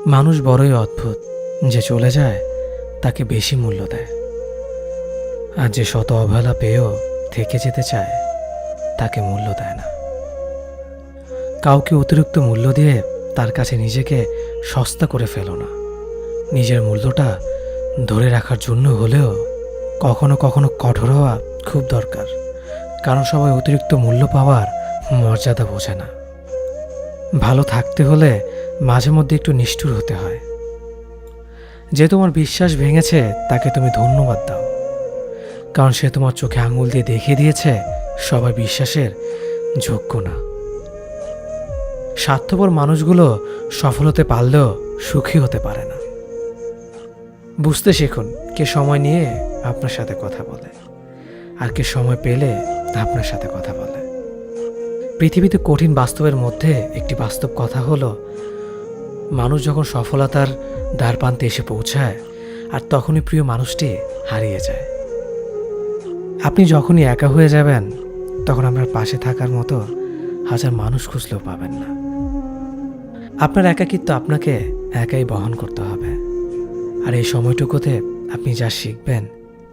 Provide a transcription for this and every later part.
মানুষ বড়ই অদ্ভুত, যে চলে যায় তাকে বেশি মূল্য দেয়, আর যে শত অবহেলা পেয়েও থেকে যেতে চায় তাকে মূল্য দেয় না। কাউকে অতিরিক্ত মূল্য দিয়ে তার কাছে নিজেকে সস্তা করে ফেলো না। নিজের মূল্যটা ধরে রাখার জন্য হলেও কখনো কখনো কঠোর হওয়া খুব দরকার, কারণ সবাই অতিরিক্ত মূল্য পাওয়ার মর্যাদা বোঝে না। ভালো থাকতে হলে মাঝে মধ্যে একটু নিষ্ঠুর হতে হয়। যে তোমার বিশ্বাস ভেঙেছে তাকে তুমি ধন্যবাদ দাও, কারণ সে তোমার চোখে আঙুল দিয়ে দেখিয়ে দিয়েছে সবাই বিশ্বাসের যোগ্য না। স্বার্থপর মানুষগুলো সফল হতে পারলেও সুখী হতে পারে না। বুঝতে শিখুন কে সময় নিয়ে আপনার সাথে কথা বলে, আর কে সময় পেলে আপনার সাথে কথা বলে। পৃথিবীতে কঠিন বাস্তবের মধ্যে একটি বাস্তব কথা হলো, মানুষ যখন সফলতার দ্বারপ্রান্তে এসে পৌঁছায় আর তখনই প্রিয় মানুষটি হারিয়ে যায়। আপনি যখনই একা হয়ে যাবেন তখন আপনার পাশে থাকার মতো হাজার মানুষ খুঁজলেও পাবেন না। আপনার একাকিত্ব আপনাকে একাই বহন করতে হবে, আর এই সময়টুকুতে আপনি যা শিখবেন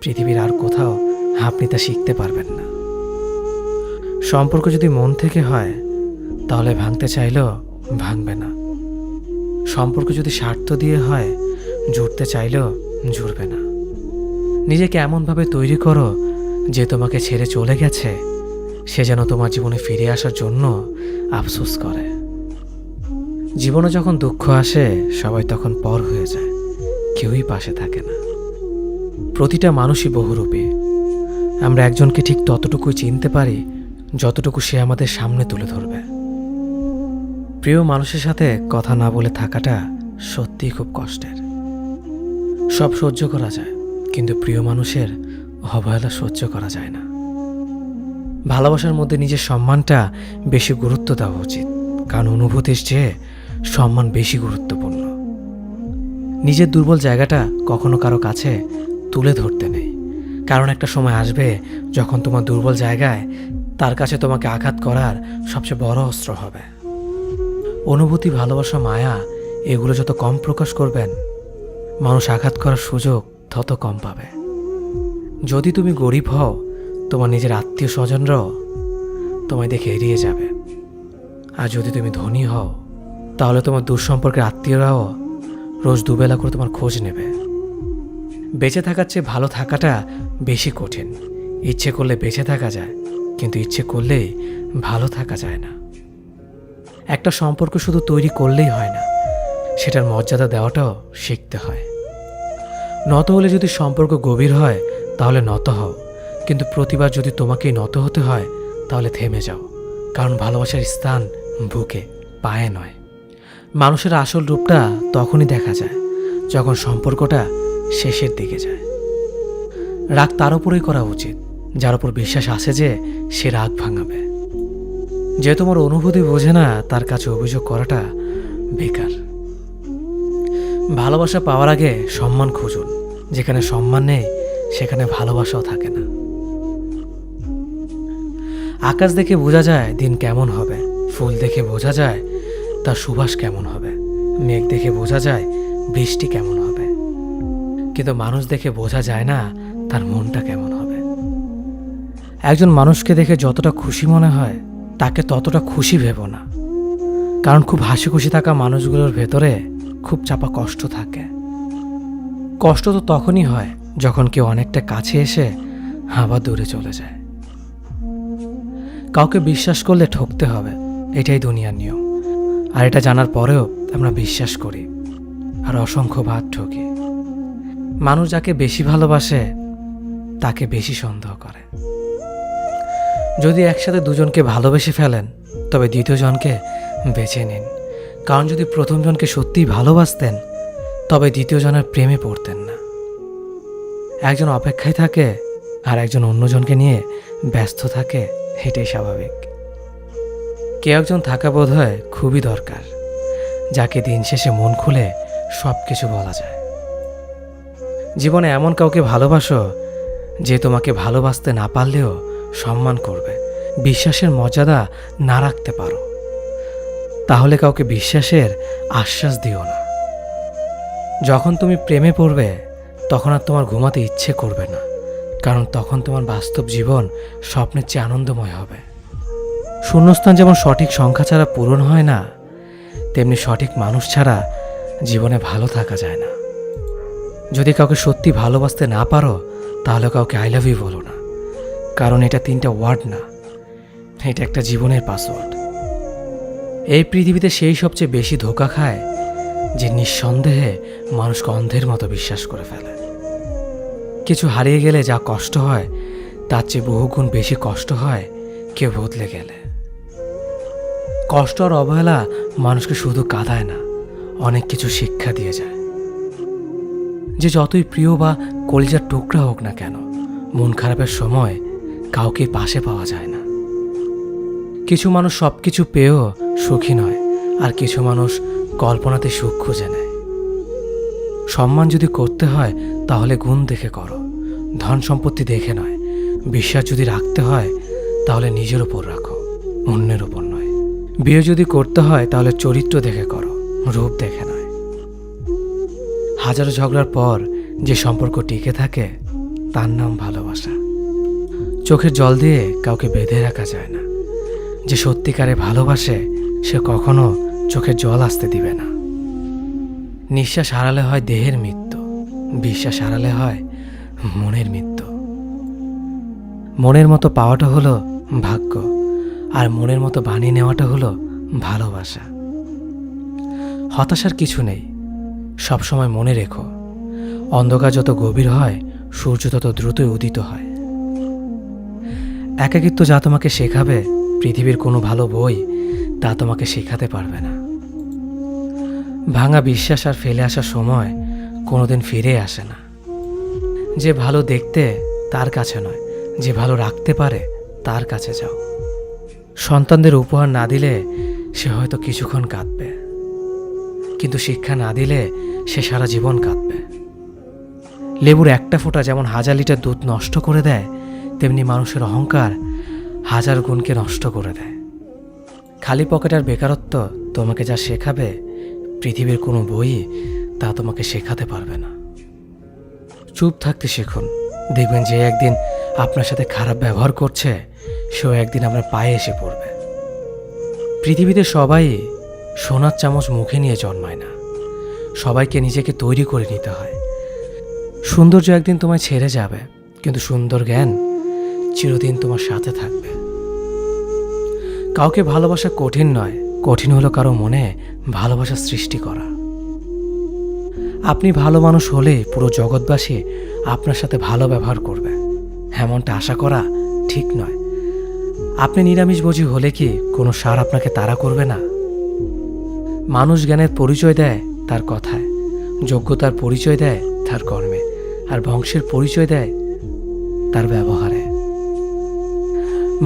পৃথিবীর আর কোথাও আপনি তা শিখতে পারবেন না। সম্পর্ক যদি মন থেকে হয় তাহলে ভাঙতে চাইলেও ভাঙবে না। সম্পর্ক যদি স্বার্থ দিয়ে হয় জুড়তে চাইলেও জুড়বে না। নিজেকে এমনভাবে তৈরি করো যে তোমাকে ছেড়ে চলে গেছে সে যেন তোমার জীবনে ফিরে আসার জন্য আফসোস করে। জীবনে যখন দুঃখ আসে সবাই তখন পর হয়ে যায়, কেউই পাশে থাকে না। প্রতিটা মানুষই বহুরূপী। আমরা একজনকে ঠিক ততটুকুই চিনতে পারি যতটুকু সে আমাদের সামনে তুলে ধরবে। প্রিয় মানুষের সাথে কথা না বলে থাকাটা সত্যিই খুব কষ্টের। সব সহ্য করা যায়, কিন্তু প্রিয় মানুষের অবহেলা সহ্য করা যায় না। ভালোবাসার মধ্যে নিজের সম্মানটা বেশি গুরুত্ব দেওয়া উচিত, কারণ অনুভূতির চেয়ে সম্মান বেশি গুরুত্বপূর্ণ। নিজের দুর্বল জায়গাটা কখনো কারো কাছে তুলে ধরতে নেই, কারণ একটা সময় আসবে যখন তোমার দুর্বল জায়গায় তার কাছে তোমাকে আঘাত করার সবচেয়ে বড় অস্ত্র হবে। অনুভূতি, ভালোবাসা, মায়া এগুলো যত কম প্রকাশ করবেন মানুষ আঘাত করার সুযোগ তত কম পাবে। যদি তুমি গরিব হও তোমার নিজের আত্মীয় স্বজনরাও তোমায় দেখে এড়িয়ে যাবে, আর যদি তুমি ধনী হও তাহলে তোমার দূর সম্পর্কের আত্মীয়রাও রোজ দুবেলা করে তোমার খোঁজ নেবে। বেঁচে থাকার চেয়ে ভালো থাকাটা বেশি কঠিন। ইচ্ছে করলে বেঁচে থাকা যায়, কিন্তু ইচ্ছে করলেই ভালো থাকা যায় না। একটা সম্পর্ক শুধু তৈরি করলেই হয় না, সেটার মর্যাদা দেওয়াটাও শিখতে হয়। নত হলে যদি সম্পর্ক গভীর হয় তাহলে নত হও, কিন্তু প্রতিবার যদি তোমাকেই নত হতে হয় তাহলে থেমে যাও, কারণ ভালোবাসার স্থান বুকে, পায়ে নয়। মানুষের আসল রূপটা তখনই দেখা যায় যখন সম্পর্কটা শেষের দিকে যায়। রাগ তার উপরেই করা উচিত যার উপর বিশ্বাস আছে যে সে রাগ ভাঙাবে। যে তোমার অনুভূতি বোঝে না তার কাছে অভিযোগ করাটা বেকার। ভালোবাসা পাওয়ার আগে সম্মান খুঁজুন, যেখানে সম্মান নেই সেখানে ভালোবাসাও থাকে না। আকাশ দেখে বোঝা যায় দিন কেমন হবে, ফুল দেখে বোঝা যায় তার সুবাস কেমন হবে, মেঘ দেখে বোঝা যায় বৃষ্টি কেমন হবে, কিন্তু মানুষ দেখে বোঝা যায় না তার মনটা কেমন হবে। একজন মানুষকে দেখে যতটা খুশি মনে হয় তাকে ততটা খুশি ভেবো না, কারণ খুব হাসি খুশি থাকা মানুষগুলোর ভেতরে খুব চাপা কষ্ট থাকে। কষ্ট তো তখনই হয় যখন কেউ অনেকটা কাছে এসে আবার দূরে চলে যায়। কাউকে বিশ্বাস করলে ঠকতে হবে, এটাই দুনিয়ার নিয়ম। আর এটা জানার পরেও আমরা বিশ্বাস করি আর অসংখ্যবার ঠকি। মানুষ যাকে বেশি ভালোবাসে তাকে বেশি সন্দেহ করে। যদি একসাথে দুজনকে ভালোবেসে ফেলেন তবে দ্বিতীয় জনকে বেছে নিন, কারণ যদি প্রথম জনকে সত্যিই ভালোবাসতেন তবে দ্বিতীয় জনের প্রেমে পড়তেন না। একজন অপেক্ষায় থাকে আর একজন অন্যজনকে নিয়ে ব্যস্ত থাকে, এটাই স্বাভাবিক। কে একজন থাকা বোধ হয় খুবই দরকার, যাকে দিন শেষে মন খুলে সব কিছু বলা যায়। জীবনে এমন কাউকে ভালোবাসো যে তোমাকে ভালোবাসতে না পারলেও সম্মান করবে। বিশ্বাসের মর্যাদা না রাখতে পারো তাহলে কাউকে বিশ্বাসের আশ্বাস দিও না, যখন তুমি প্রেমে পড়বে তখন আর তোমার ঘুমাতে ইচ্ছে করবে না, কারণ তখন তোমার বাস্তব জীবন স্বপ্নের চেয়ে আনন্দময় হবে। শূন্যস্থান যেমন সঠিক সংখ্যা ছাড়া পূরণ হয় না, তেমনি সঠিক মানুষ ছাড়া জীবনে ভালো থাকা যায় না। যদি কাউকে সত্যি ভালোবাসতে না পারো, তাহলে কাউকে আই লাভ ইউ বলো না, কারণ এটা 3টা ওয়ার্ড না, এটা একটা জীবনের পাসওয়ার্ড। এই পৃথিবীতে সেই সবচেয়ে বেশি ধোঁকা খায় যে নিঃসন্দেহে মানুষকে অন্ধের মতো বিশ্বাস করে ফেলে। কিছু হারিয়ে গেলে যা কষ্ট হয় তার চেয়ে বহুগুণ বেশি কষ্ট হয় কেউ বদলে গেলে। কষ্ট আর অবহেলা মানুষকে শুধু কাঁদায় না, অনেক কিছু শিক্ষা দিয়ে যায়। যে যতই প্রিয় বা কলিজার টুকরা হোক না কেন, মন খারাপের সময় কাউকে পাশে পাওয়া যায় না। কিছু মানুষ সব কিছু পেয়েও সুখী নয়, আর কিছু মানুষ কল্পনাতে সুখ খুঁজে নেয়। সম্মান যদি করতে হয় তাহলে গুণ দেখে করো, ধন সম্পত্তি দেখে নয়। বিশ্বাস যদি রাখতে হয় তাহলে নিজের উপর রাখো, অন্যের উপর নয়। বিয়ে যদি করতে হয় তাহলে চরিত্র দেখে করো, রূপ দেখে নয়। হাজারো ঝগড়ার পর যে সম্পর্ক টিকে থাকে তার নাম ভালোবাসা। চোখের জল দিয়ে কাউকে বেঁধে রাখা যায় না। যে সত্যিকারে ভালোবাসে সে কখনো চোখের জল আসতে দিবে না। নিঃশ্বাস হারালে হয় দেহের মৃত্যু, বিশ্বাস হারালে হয় মনের মৃত্যু। মনের মতো পাওয়াটা হলো ভাগ্য, আর মনের মতো বানিয়ে নেওয়াটা হলো ভালোবাসা। হতাশার কিছু নেই, সবসময় মনে রেখো, অন্ধকার যত গভীর হয় সূর্য তত দ্রুতই উদিত হয়। একাকিত্ব যা তোমাকে শেখাবে পৃথিবীর কোনো ভালো বই তা তোমাকে শেখাতে পারবে না। ভাঙা বিশ্বাস আর ফেলে আসার সময় কোনোদিন ফিরে আসে না। যে ভালো দেখতে তার কাছে নয়, যে ভালো রাখতে পারে তার কাছে যাও। সন্তানদের উপহার না দিলে সে হয়তো কিছুক্ষণ কাঁদবে, কিন্তু শিক্ষা না দিলে সে সারা জীবন কাঁদবে। লেবুর একটা ফোঁটা যেমন 1000 লিটার দুধ নষ্ট করে দেয়, তেমনি মানুষের অহংকার 1000 গুণকে নষ্ট করে দেয়। খালি পকেট আর বেকারত্ব তোমাকে যা শেখাবে পৃথিবীর কোনো বই তা তোমাকে শেখাতে পারবে না। চুপ থাকতে শিখুন, দেখবেন যে একদিন আপনার সাথে খারাপ ব্যবহার করছে সেও একদিন আপনার পায়ে এসে পড়বে। পৃথিবীতে সবাই সোনার চামচ মুখে নিয়ে জন্মায় না, সবাইকে নিজেকে তৈরি করে নিতে হয়। সৌন্দর্য একদিন তোমায় ছেড়ে যাবে, কিন্তু সুন্দর জ্ঞান চিরদিন তোমার সাথে থাকবে। কাউকে ভালোবাসা কঠিন নয়, কঠিন হলো কারো মনে ভালোবাসা সৃষ্টি করা। আপনি ভালো মানুষ হলে পুরো জগৎবাসী আপনার সাথে ভালো ব্যবহার করবে, এমনটা আশা করা ঠিক নয়। আপনি নিরামিষভোজী হলে কি কোনো সার আপনাকে তাড়া করবে না? মানুষ জ্ঞানের পরিচয় দেয় তার কথায়, যোগ্যতার পরিচয় দেয় তার কর্মে, আর বংশের পরিচয় দেয় তার ব্যবহারে।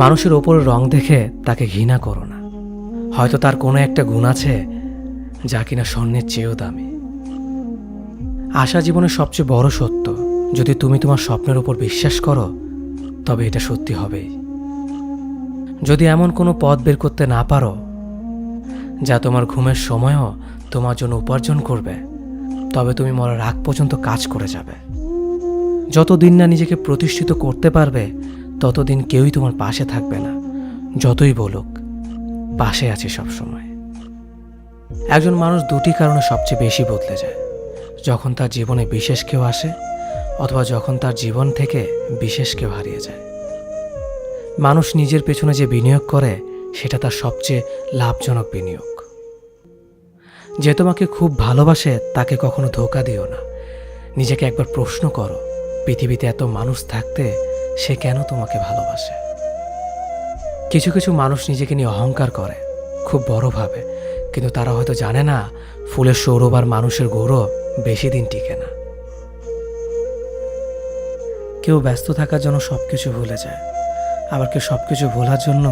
মানুষের ওপরের রং দেখে তাকে ঘৃণা করো না, হয়তো তার কোনো একটা গুণ আছে যা কিনা স্বর্ণের চেয়েও দামি। আশা জীবনের সবচেয়ে বড় সত্য। যদি তুমি তোমার স্বপ্নের উপর বিশ্বাস করো তবে এটা সত্যি হবেই। যদি এমন কোনো পথ বের করতে না পারো যা তোমার ঘুমের সময়ও তোমার জন্য উপার্জন করবে, তবে তুমি মরার আগ পর্যন্ত কাজ করে যাবে। যতদিন না নিজেকে প্রতিষ্ঠিত করতে পারবে ততদিন কেউই তোমার পাশে থাকবে না, যতই বলুক পাশে আছে সবসময়। একজন মানুষ দুটি কারণে সবচেয়ে বেশি বদলে যায়: যখন তার জীবনে বিশেষ কেউ আসে, অথবা যখন তার জীবন থেকে বিশেষ কেউ হারিয়ে যায়। মানুষ নিজের পেছনে যে বিনিয়োগ করে সেটা তার সবচেয়ে লাভজনক বিনিয়োগ। যে তোমাকে খুব ভালোবাসে তাকে কখনো ধোঁকা দিও না। নিজেকে একবার প্রশ্ন করো, পৃথিবীতে এত মানুষ থাকতে সে কেন তোমাকে ভালোবাসে? কিছু কিছু মানুষ নিজেকে নিয়ে অহংকার করে, খুব বড় ভাবে, কিন্তু তারা হয়তো জানে না ফুলের সৌরভ আর মানুষের গৌরব বেশি দিন টিকে না। কেউ ব্যস্ত থাকার জন্য সবকিছু ভুলে যায়, আবার কেউ সবকিছু ভোলার জন্য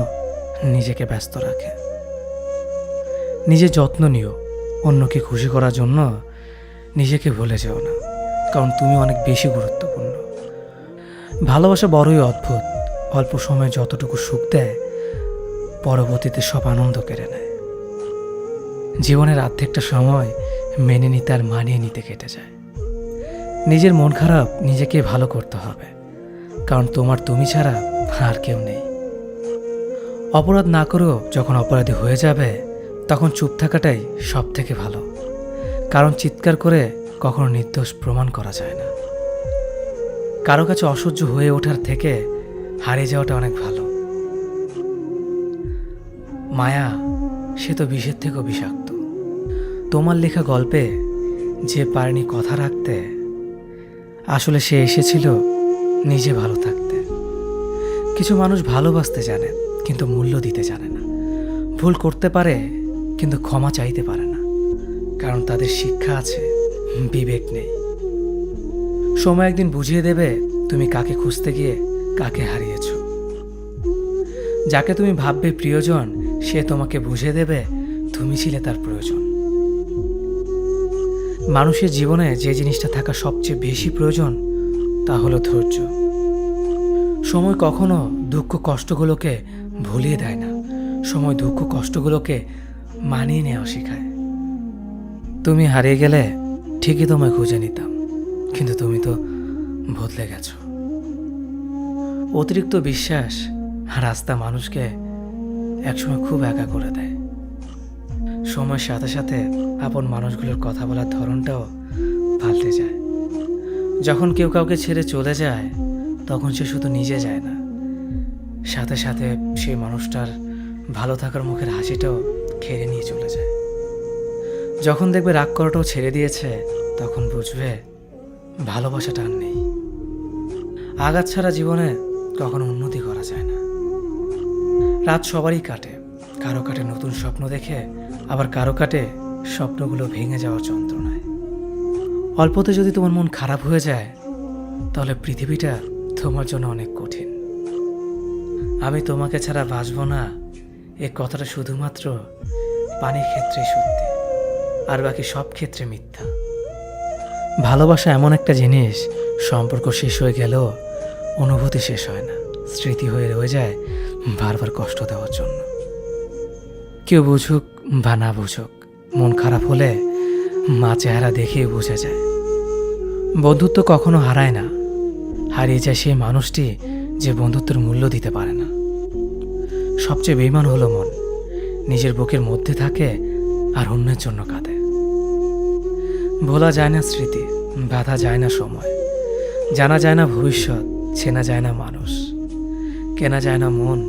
নিজেকে ব্যস্ত রাখে। নিজের যত্ন নিও, অন্যকে খুশি করার জন্য নিজেকে ভুলে যেও না, কারণ তুমি অনেক বেশি গুরুত্বপূর্ণ। ভালোবাসা বড়ই অদ্ভুত, অল্প সময়ে যতটুকু সুখ দেয় পরবর্তীতে সব আনন্দ কেড়ে নেয়। জীবনের অর্ধেকটা সময় মেনে নিতে আর মানিয়ে নিতে কেটে যায়। নিজের মন খারাপ নিজেকে ভালো করতে হবে, কারণ তোমার তুমি ছাড়া আর কেউ নেই। অপরাধ না করেও যখন অপরাধী হয়ে যাবে, তখন চুপ থাকাটাই সব থেকে ভালো, কারণ চিৎকার করে কখনো নির্দোষ প্রমাণ করা যায় না। কারো কাছে অসহ্য হয়ে ওঠার থেকে হারিয়ে যাওয়াটা অনেক ভালো। মায়া সে তো বিষের থেকেও বিষাক্ত। তোমার লেখা গল্পে যে পারেনি কথা রাখতে, আসলে সে এসেছিল নিজে ভালো থাকতে। কিছু মানুষ ভালোবাসতে জানে কিন্তু মূল্য দিতে জানে না। ভুল করতে পারে কিন্তু ক্ষমা চাইতে পারে না, কারণ তাদের শিক্ষা আছে, বিবেক নেই। সময় একদিন বুঝিয়ে দেবে তুমি কাকে খুঁজতে গিয়ে কাকে হারিয়েছ। যাকে তুমি ভাববে প্রিয়জন, সে তোমাকে বুঝিয়ে দেবে তুমি ছিলে তার প্রয়োজন। মানুষের জীবনে যে জিনিসটা থাকা সবচেয়ে বেশি প্রয়োজন তা হলো ধৈর্য। সময় কখনো দুঃখ কষ্টগুলোকে ভুলিয়ে দেয় না, সময় দুঃখ কষ্টগুলোকে মানিয়ে নেওয়া শেখায়। তুমি হারিয়ে গেলে ঠিকই তোমায় খুঁজে নিতাম, কিন্তু তুমি তো বদলে গেছো। অতিরিক্ত বিশ্বাস আর আস্থা মানুষকে একসময় খুব একা করে দেয়। সময়ের সাথে সাথে আপন মানুষগুলোর কথা বলার ধরনটাও পাল্টে যায়। যখন কেউ কাউকে ছেড়ে চলে যায়, তখন সে শুধু নিজে যায় না, সাথে সাথে সেই মানুষটার ভালো থাকার মুখের হাসিটাও খেয়ে নিয়ে চলে যায়। যখন দেখবে রাগ করাটাও ছেড়ে দিয়েছে, তখন বুঝবে ভালোবাসাটা আর নেই। আঘাত ছাড়া জীবনে কখনো উন্নতি করা যায় না। রাত সবারই কাটে, কারো কাটে নতুন স্বপ্ন দেখে, আবার কারো কাটে স্বপ্নগুলো ভেঙে যাওয়ার যন্ত্রণায়। অল্পতে যদি তোমার মন খারাপ হয়ে যায়, তাহলে পৃথিবীটা তোমার জন্য অনেক কঠিন। আমি তোমাকে ছাড়া বাঁচব না, এ কথাটা শুধুমাত্র পানির ক্ষেত্রে সত্যি, আর বাকি সব ক্ষেত্রে মিথ্যা। ভালোবাসা এমন একটা জিনিস, সম্পর্ক শেষ হয়ে গেলেও অনুভূতি শেষ হয় না, স্মৃতি হয়ে রয়ে যায় বারবার কষ্ট দেওয়ার জন্য। কেউ বুঝুক বা না বুঝুক, মন খারাপ হলে মা চেহারা দেখেই বোঝা যায়। বন্ধুত্ব কখনো হারায় না, হারিয়ে যায় সেই মানুষটি যে বন্ধুত্বের মূল্য দিতে পারে না। সবচেয়ে বেইমান হলো মন, নিজের বুকের মধ্যে থাকে আর অন্যের জন্য কাঁদে। ভোলা যায় না স্মৃতি, বাধা যায় না সময়, জানা যায় না ভবিষ্যৎ, চেনা যায় না মানুষ, কেনা যায় না মন,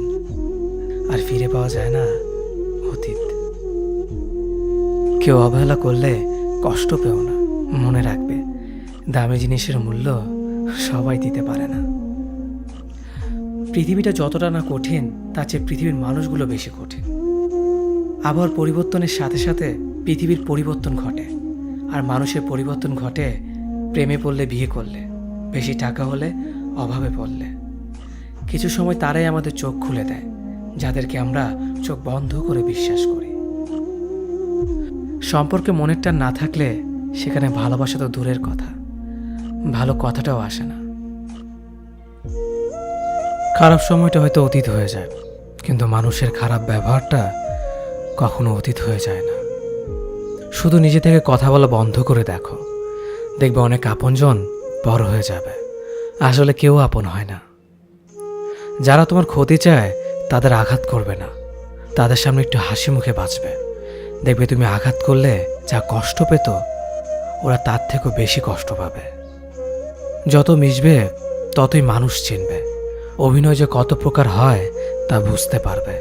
আর ফিরে পাওয়া যায় না অতীত। কেউ অবহেলা করলে কষ্ট পেও না, মনে রাখবে দামি জিনিসের মূল্য সবাই দিতে পারে না। পৃথিবীটা যতটা না কঠিন, তার চেয়ে পৃথিবীর মানুষগুলো বেশি কঠিন। আবহাওয়ার পরিবর্তনের সাথে সাথে পৃথিবীর পরিবর্তন ঘটে, আর মানুষের পরিবর্তন ঘটে প্রেমে পড়লে, বিয়ে করলে, বেশি টাকা হলে, অভাবে পড়লে। কিছু সময় তারাই আমাদের চোখ খুলে দেয়, যাদেরকে আমরা চোখ বন্ধ করে বিশ্বাস করি। সম্পর্কে মনের টান না থাকলে সেখানে ভালোবাসা তো দূরের কথা, ভালো কথাটাও আসে না। খারাপ সময়টা হয়তো অতীত হয়ে যায়, কিন্তু মানুষের খারাপ ব্যবহারটা কখনো অতীত হয়ে যায় না। শুধু নিজে থেকে কথা বলা বন্ধ করে দেখো, দেখবে অনেক আপনজন বড় হয়ে যাবে। আসলে কেউ আপন হয় না। যারা তোমার ক্ষতি চায় তাদের আঘাত করবে না, তাদের সামনে একটু হাসি মুখে বাঁচবে। দেখবে তুমি আঘাত করলে যা কষ্ট পেত, ওরা তার থেকেও বেশি কষ্ট পাবে। যত মিশবে ততই মানুষ চিনবে, অভিনয় যে কত প্রকার হয় তা বুঝতে পারবে।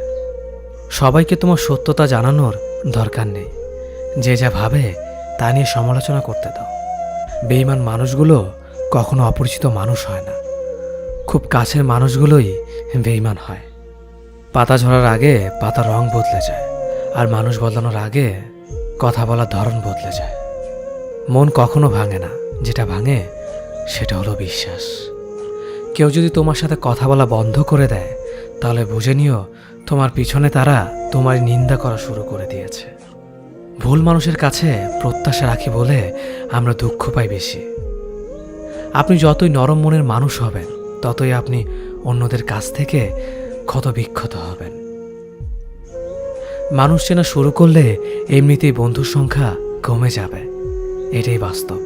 সবাইকে তোমার সত্যতা জানানোর দরকার নেই, যে যা ভাবে তা নিয়ে সমালোচনা করতে দাও। বেঈমান মানুষগুলো কখনো অপরিচিত মানুষ হয় না, খুব কাছের মানুষগুলোই বেঈমান হয়। পাতা ঝরার আগে পাতার রং বদলে যায়, আর মানুষ বদলানোর আগে কথা বলার ধরন বদলে যায়। মন কখনো ভাঙে না, যেটা ভাঙে সেটা হলো বিশ্বাস। কেউ যদি তোমার সাথে কথা বলা বন্ধ করে দেয়, তাহলে বুঝে নিও তোমার পিছনে তারা তোমার নিন্দা করা শুরু করে দিয়েছে। ভুল মানুষের কাছে প্রত্যাশা রাখি বলে আমরা দুঃখ পাই বেশি। আপনি যতই নরম মনের মানুষ হবেন, ততই আপনি অন্যদের কাছ থেকে ক্ষত বিক্ষত হবেন। মানুষ চেনা শুরু করলে এমনিতেই বন্ধুর সংখ্যা কমে যাবে, এটাই বাস্তব।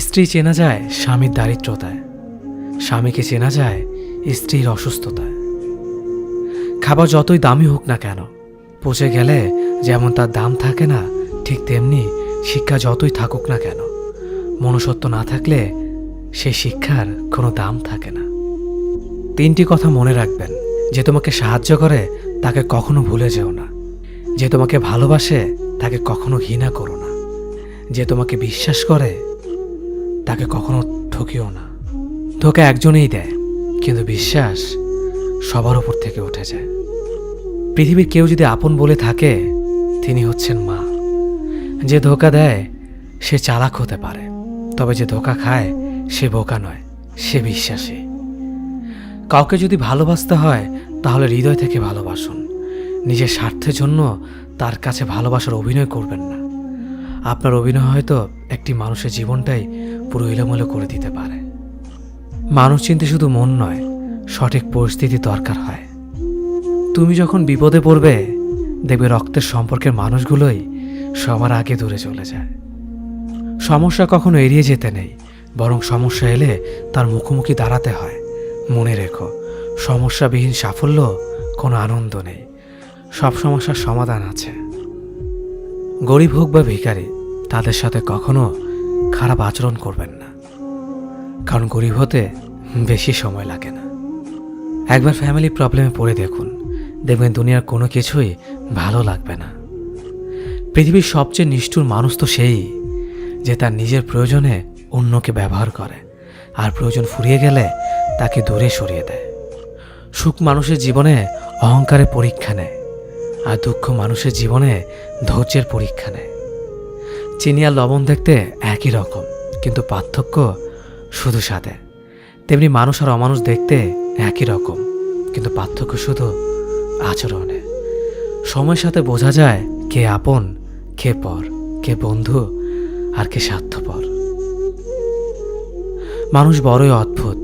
স্ত্রী চেনা যায় স্বামীর দারিদ্রতায়, স্বামীকে চেনা যায় স্ত্রীর অসুস্থতায়। খাবার যতই দামি হোক না কেন, পচে গেলে যেমন তার দাম থাকে না, ঠিক তেমনি শিক্ষা যতই থাকুক না কেন, মনুষ্যত্ব না থাকলে সেই শিক্ষার কোনো দাম থাকে না। 3টি কথা মনে রাখবেন। যে তোমাকে সাহায্য করে তাকে কখনো ভুলে যেও না। যে তোমাকে ভালোবাসে তাকে কখনো ঘৃণা করো না। যে তোমাকে বিশ্বাস করে তাকে কখনো ঠকিও না। ধোঁকা একজনেই দেয়, কিন্তু বিশ্বাস সবার উপর থেকে উঠে যায়। পৃথিবীর কেউ যদি আপন বলে থাকে, তিনি হচ্ছেন মা। যে ধোঁকা দেয় সে চালাক হতে পারে, তবে যে ধোঁকা খায় সে বোকা নয়, সে বিশ্বাসী। কাউকে যদি ভালোবাসতে হয় তাহলে হৃদয় থেকে ভালোবাসুন। নিজের স্বার্থের জন্য তার কাছে ভালোবাসার অভিনয় করবেন না। আপনার অভিনয় হয়তো একটি মানুষের জীবনটাই পুরো এলোমেলো করে দিতে পারে। মানুষ চিনতে শুধু মন নয়, সঠিক পরিস্থিতি দরকার হয়। তুমি যখন বিপদে পড়বে, দেখবে রক্তের সম্পর্কের মানুষগুলোই সবার আগে দূরে চলে যায়। সমস্যা কখনো এড়িয়ে যেতে নেই, বরং সমস্যা এলে তার মুখোমুখি দাঁড়াতে হয়। মনে রেখো, সমস্যাবিহীন সাফল্য কোনো আনন্দ নেই। সব সমস্যার সমাধান আছে। গরিব হোক বা ভিখারি, তাদের সাথে কখনো খারাপ আচরণ করবেন না, কারণ গরিব হতে বেশি সময় লাগে না। একবার ফ্যামিলি প্রবলেমে পড়ে দেখুন, দেখবেন দুনিয়ার কোনো কিছুই ভালো লাগবে না। পৃথিবীর সবচেয়ে নিষ্ঠুর মানুষ তো সেই, যে তার নিজের প্রয়োজনে অন্যকে ব্যবহার করে, আর প্রয়োজন ফুরিয়ে গেলে তাকে দূরে সরিয়ে দেয়। সুখ মানুষের জীবনে অহংকারের পরীক্ষা নেয়, আর দুঃখ মানুষের জীবনে ধৈর্যের পরীক্ষা নেয়। চিনি আর লবণ দেখতে একই রকম, কিন্তু পার্থক্য শুধু স্বাদে। তেমনি মানুষ আর অমানুষ দেখতে একই রকম, কিন্তু পার্থক্য শুধু আচরণে। সময়ের সাথে বোঝা যায় কে আপন, কে পর, কে বন্ধু আর কে স্বার্থপর। মানুষ বড়ই অদ্ভুত।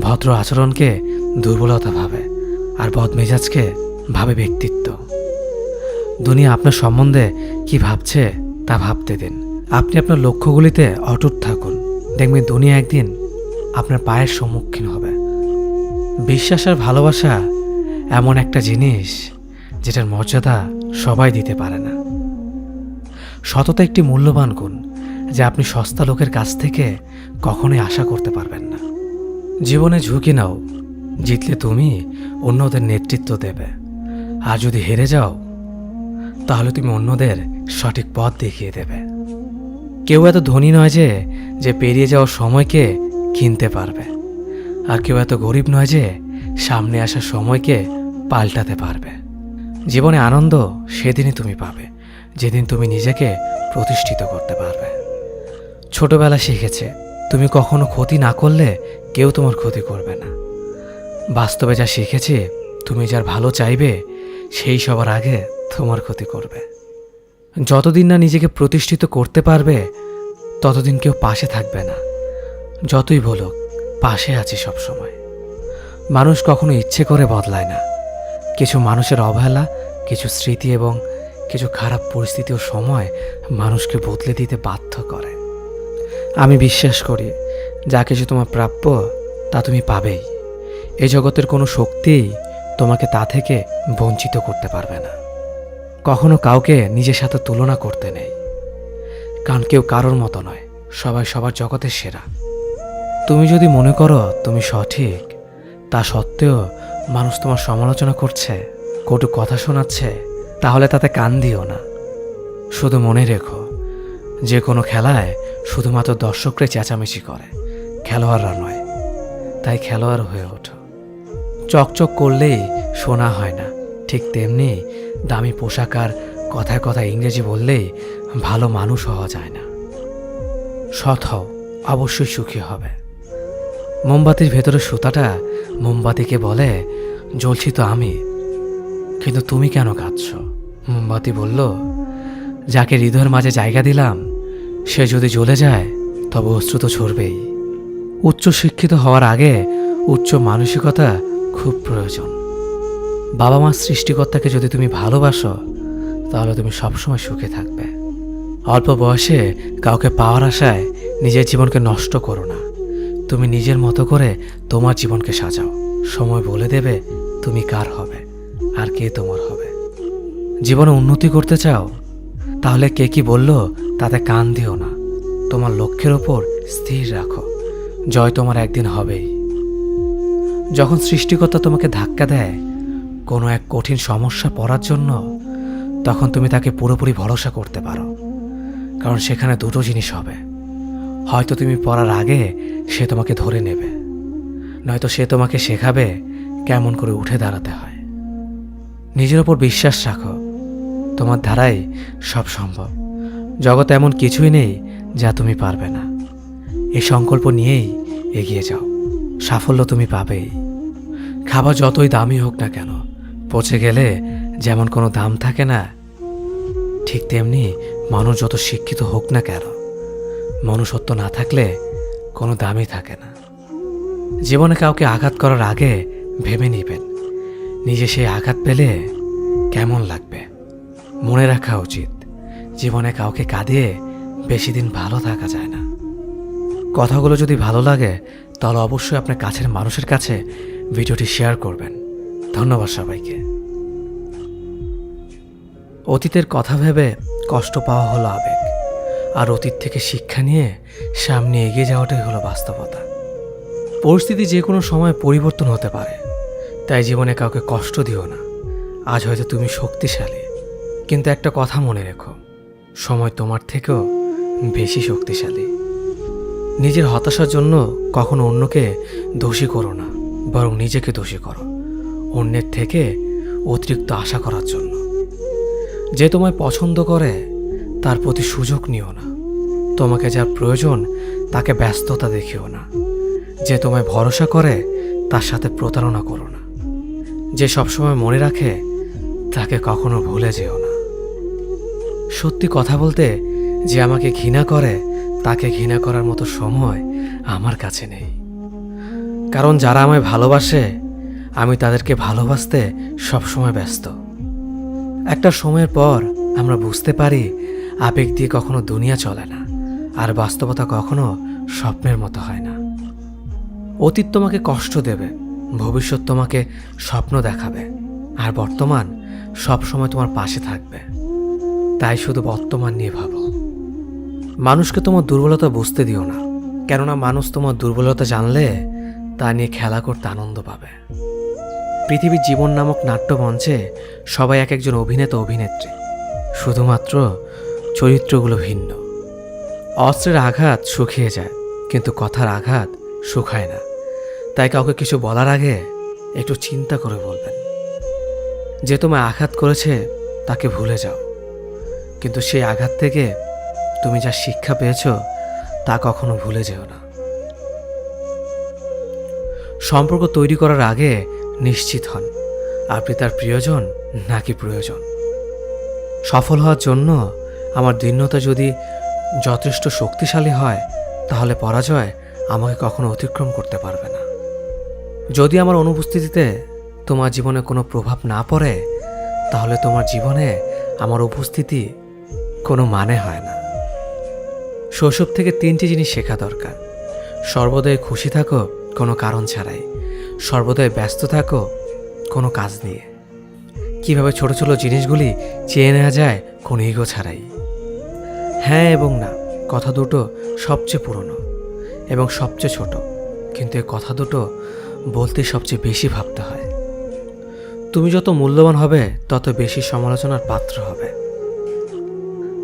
ভদ্র আচরণকে দুর্বলতা ভাবে, আর বদমেজাজকে ভাবে ব্যক্তিত্ব। দুনিয়া আপনার সম্বন্ধে কি ভাবছে তা ভাবতে দিন। আপনি আপনার লক্ষ্যগুলিতে অটুট থাকুন, দেখবেন দুনিয়া একদিন আপনার পায়ের সম্মুখীন হবে। বিশ্বাস আর ভালোবাসা এমন একটা জিনিস যেটার মর্যাদা সবাই দিতে পারে না। সততা একটি মূল্যবান গুণ, যা আপনি সস্তা লোকের কাছ থেকে কখনোই আশা করতে পারবেন না। জীবনে ঝুঁকি নাও। জিতলে তুমি অন্যদের নেতৃত্ব দেবে, আর যদি হেরে যাও তাহলে তুমি অন্যদের সঠিক পথ দেখিয়ে দেবে। কেউ এত ধনী নয় যে পেরিয়ে যাওয়ার সময়কে কিনতে পারবে, আর কেউ এত গরিব নয় যে সামনে আসা সময়কে পাল্টাতে পারবে। জীবনে আনন্দ সেদিনই তুমি পাবে, যেদিন তুমি নিজেকে প্রতিষ্ঠিত করতে পারবে। ছোটবেলা শিখেছে, তুমি কখনো ক্ষতি না করলে কেউ তোমার ক্ষতি করবে না। বাস্তবে যা শিখেছি, তুমি যার ভালো চাইবে সেই সবার আগে তোমার ক্ষতি করবে। যতদিন না নিজেকে প্রতিষ্ঠিত করতে পারবে, ততদিন কেউ পাশে থাকবে না। যতই বলুক, পাশে আছি সবসময়। মানুষ কখনো ইচ্ছে করে বদলায় না। কিছু মানুষের অবহেলা, কিছু স্মৃতি এবং কিছু খারাপ পরিস্থিতি ও সময় মানুষকে বদলে দিতে বাধ্য করে। আমি বিশ্বাস করি, যা কিছু তোমার প্রাপ্য তা তুমি পাবেই। এই জগতের কোনো শক্তিই তোমাকে তা থেকে বঞ্চিত করতে পারবে না। কখনো কাউকে নিজের সাথে তুলনা করতে নেই, কারণ কেউ কারোর মতো নয়, সবাই সবার জগতের সেরা। তুমি যদি মনে করো তুমি সঠিক, তা সত্ত্বেও মানুষ তোমার সমালোচনা করছে, কটু কথা শোনাচ্ছে, তাহলে তাতে কান দিও না। শুধু মনে রেখো, যে কোনো খেলায় শুধুমাত্র দর্শকরাই চেঁচামেচি করে, খেলোয়াড়রা নয়। তাই খেলোয়াড় হয়ে ওঠো। চকচক করলেই শোনা হয় না, ঠিক তেমনি দামি পোশাক আর কথায় কথায় ইংরেজি বললেই ভালো মানুষ হওয়া যায় না। সৎ হও, অবশ্যই সুখী হবে। মোমবাতির ভেতরে সুতাটা মোমবাতিকে বলে, জ্বলছি তো আমি, কিন্তু তুমি কেন কাঁদছ? মোমবাতি বলল, যাকে হৃদয়ের মাঝে জায়গা দিলাম সে যদি জ্বলে যায় তবে অশ্রু তো ঝরবেই। উচ্চ শিক্ষিত হওয়ার আগে উচ্চ মানসিকতা খুব প্রয়োজন। বাবা মার সৃষ্টিকর্তাকে যদি তুমি ভালোবাসো, তাহলে তুমি সবসময় সুখে থাকবে। অল্প বয়সে কাউকে পাওয়ার আশায় নিজের জীবনকে নষ্ট করো না। তুমি নিজের মতো করে তোমার জীবনকে সাজাও। সময় বলে দেবে তুমি কার হবে আর কে তোমার হবে। জীবনে উন্নতি করতে চাও? তাহলে কে কি বলল তাতে কান দিও না। তোমার লক্ষ্যের ওপর স্থির রাখো। জয় তোমার একদিন হবেই। যখন সৃষ্টিকর্তা তোমাকে ধাক্কা দেয় কোনো এক কঠিন সমস্যা পড়ার জন্য, তখন তুমি তাকে পুরোপুরি ভরসা করতে পারো। কারণ সেখানে দুটো জিনিস হবে, হয়তো তুমি পড়ার আগে সে তোমাকে ধরে নেবে, নয়তো সে তোমাকে শেখাবে কেমন করে উঠে দাঁড়াতে হয়। নিজের ওপর বিশ্বাস রাখো, তোমার দ্বারাই সব সম্ভব। জগতে এমন কিছুই নেই যা তুমি পারবে না। এই সংকল্প নিয়েই এগিয়ে যাও, সাফল্য তুমি পাবেই। খাবার যতই দামি হোক না কেন, পচে গেলে যেমন কোনো দাম থাকে না, ঠিক তেমনি মানুষ যত শিক্ষিত হোক না কেন, মনুষ্যত্ব না থাকলে কোনো দামই থাকে না। জীবনে কাউকে আঘাত করার আগে ভেবে নিবেন নিজে সেই আঘাত পেলে কেমন লাগবে। মনে রাখা উচিত, জীবনে কাউকে কাঁদিয়ে বেশি দিন ভালো থাকা যায় না। কথাগুলো যদি ভালো লাগে তাহলে অবশ্যই আপনার কাছের মানুষের কাছে ভিডিওটি শেয়ার করবেন। ধন্যবাদ সবাইকে। অতীতের কথা ভেবে কষ্ট পাওয়া হলো আবেগ, আর অতীত থেকে শিক্ষা নিয়ে সামনে এগিয়ে যাওয়াটাই হলো বাস্তবতা। পরিস্থিতি যে কোনো সময় পরিবর্তন হতে পারে, তাই জীবনে কাউকে কষ্ট দিও না। আজ হয়তো তুমি শক্তিশালী, কিন্তু একটা কথা মনে রেখো, সময় তোমার থেকেও বেশি শক্তিশালী। নিজের হতাশার জন্য কখনো অন্যকে দোষী করো না, বরং নিজেকে দোষী করো অন্যের থেকে অতিরিক্ত আশা করার জন্য। যে তোমায় পছন্দ করে তার প্রতি সুযোগ নিও না। তোমাকে যার প্রয়োজন তাকে ব্যস্ততা দেখিও না। যে তোমায় ভরসা করে তার সাথে প্রতারণা করো না। যে সবসময় মনে রাখে তাকে কখনো ভুলে যেও না। সত্যি কথা বলতে, যে আমাকে ঘৃণা করে তাকে ঘৃণা করার মতো সময় আমার কাছে নেই। কারণ যারা আমায় ভালোবাসে আমি তাদেরকে ভালোবাসতে সবসময় ব্যস্ত। একটা সময়ের পর আমরা বুঝতে পারি আবেগ দিয়ে কখনো দুনিয়া চলে না, আর বাস্তবতা কখনো স্বপ্নের মতো হয় না। অতীত তোমাকে কষ্ট দেবে, ভবিষ্যৎ তোমাকে স্বপ্ন দেখাবে, আর বর্তমান সবসময় তোমার পাশে থাকবে। তাই শুধু বর্তমান নিয়ে ভাবো। মানুষকে তোমার দুর্বলতা বুঝতে দিও না, কেননা মানুষ তোমার দুর্বলতা জানলে তা নিয়ে খেলা করতে আনন্দ পাবে। পৃথিবীর জীবন নামক নাট্যমঞ্চে সবাই এক একজন অভিনেতা অভিনেত্রী, শুধুমাত্র চরিত্রগুলো ভিন্ন। অস্ত্রের আঘাত শুকিয়ে যায়, কিন্তু কথার আঘাত শুকায় না। তাই কাউকে কিছু বলার আগে একটু চিন্তা করে বলবেন। যে তোমায় আঘাত করেছে তাকে ভুলে যাও, কিন্তু সেই আঘাত থেকে তুমি যা শিক্ষা পেয়েছ তা কখনো ভুলে যেও না। সম্পর্ক তৈরি করার আগে নিশ্চিত হন আপনি তার প্রিয়জন নাকি প্রয়োজন। সফল হওয়ার জন্য আমার দৃঢ়তা যদি যথেষ্ট শক্তিশালী হয়, তাহলে পরাজয় আমাকে কখনো অতিক্রম করতে পারবে না। যদি আমার অনুপস্থিতিতে তোমার জীবনে কোনো প্রভাব না পড়ে, তাহলে তোমার জীবনে আমার উপস্থিতি কোনো মানে হয় না। শৈশব থেকে 3টি জিনিস শেখা দরকার। সর্বদাই খুশি থাকো কোনো কারণ ছাড়াই, সর্বদাই ব্যস্ত থাকো কোনো কাজ নিয়ে, কিভাবে ছোট ছোট জিনিসগুলি চেয়ে নেওয়া যায় কোনো ইগো ছাড়াই। হ্যাঁ এবং না কথা দুটো সবচেয়ে পুরনো এবং সবচেয়ে ছোট, কিন্তু এই কথা দুটো বলতে সবচেয়ে বেশি ভাবতে হয়। তুমি যত মূল্যবান হবে তত বেশি সমালোচনার পাত্র হবে।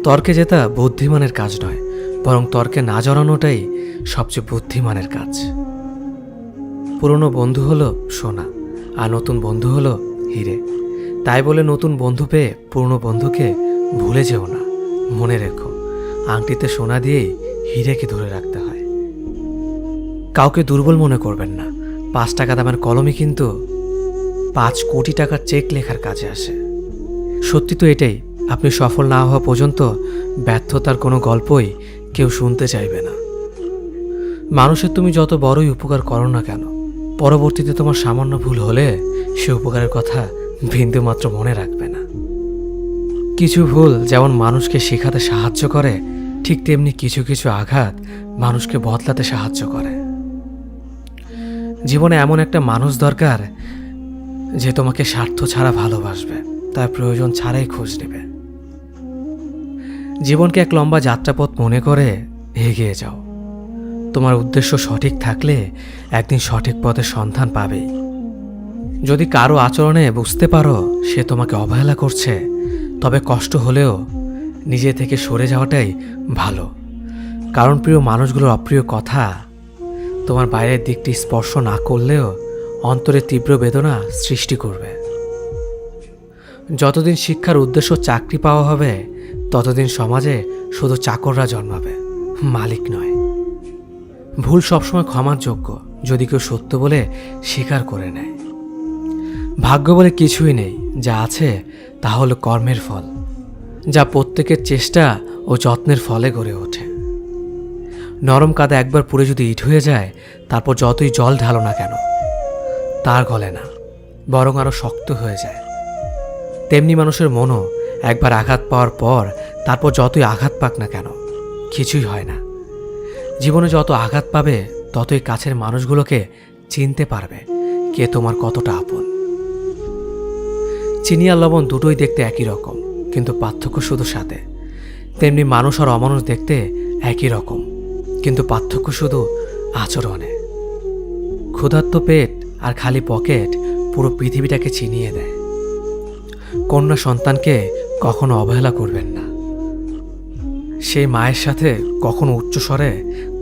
তর্কে জেতা বুদ্ধিমানের কাজ নয়, বরং তর্কে না জড়ানোটাই সবচেয়ে বুদ্ধিমানের কাজ। পুরনো বন্ধু হলো সোনা, আর নতুন বন্ধু হলো হিরে। তাই বলে নতুন বন্ধু পেয়ে পুরনো বন্ধুকে ভুলে যেও না। মনে রেখো, আংটিতে সোনা দিয়েই হিরেকে ধরে রাখতে হয়। কাউকে দুর্বল মনে করবেন না। 5 টাকা দামের কলমই কিন্তু 5 কোটি টাকার চেক লেখার কাজে আসে। সত্যি তো এটাই, আপনি সফল না হওয়া পর্যন্ত ব্যর্থতার কোনো গল্পই কেউ শুনতে চাইবে না। মানুষের তুমি যত বড়ই উপকার করো না কেন, পরবর্তীতে তোমার সামান্য ভুল হলে সে উপকারের কথা বিন্দুমাত্র মনে রাখবে না। কিছু ভুল যেমন মানুষকে শেখাতে সাহায্য করে, ঠিক তেমনি কিছু কিছু আঘাত মানুষকে বদলাতে সাহায্য করে। জীবনে এমন একটা মানুষ দরকার যে তোমাকে স্বার্থ ছাড়া ভালোবাসবে, তার প্রয়োজন ছাড়াই খোঁজ নেবে। জীবনকে এক লম্বা যাত্রাপথ মনে করে এগিয়ে যাও। তোমার উদ্দেশ্য সঠিক থাকলে একদিন সঠিক পথের সন্ধান পাবেই। যদি কারো আচরণে বুঝতে পারো সে তোমাকে অবহেলা করছে, তবে কষ্ট হলেও নিজে থেকে সরে যাওয়াটাই ভালো। কারণ প্রিয় মানুষগুলোর অপ্রিয় কথা তোমার বাইরের দিকটি স্পর্শ না করলেও অন্তরে তীব্র বেদনা সৃষ্টি করবে। যতদিন শিক্ষার উদ্দেশ্য চাকরি পাওয়া হবে, ততদিন সমাজে শুধু চাকররা জন্মাবে, মালিক নয়। ভুল সবসময় ক্ষমার যোগ্য যদি কেউ সত্য বলে স্বীকার করে নেয়। ভাগ্য বলে কিছুই নেই, যা আছে তা হলো কর্মের ফল, যা প্রত্যেকের চেষ্টা ও যত্নের ফলে গড়ে ওঠে। নরম কাদা একবার পুড়ে যদি ইট হয়ে যায়, তারপর যতই জল ঢালো না কেন তার গলে না, বরং আরও শক্ত হয়ে যায়। তেমনি মানুষের মনও একবার আঘাত পাওয়ার পর তারপর যতই আঘাত পাক না কেন কিছুই হয় না। জীবনে যত আঘাত পাবে ততই কাছের মানুষগুলোকে চিনতে পারবে কে তোমার কতটা আপন। চিনি আর লবণ দুটোই দেখতে একই রকম, কিন্তু পার্থক্য শুধু সাথে। তেমনি মানুষ আর অমানুষ দেখতে একই রকম, কিন্তু পার্থক্য শুধু আচরণে। ক্ষুধার্ত পেট আর খালি পকেট পুরো পৃথিবীটাকে চিনিয়ে দেয়। কন্যা সন্তানকে কখনো অবহেলা করবেন না। সেই মায়ের সাথে কখনো উচ্চস্বরে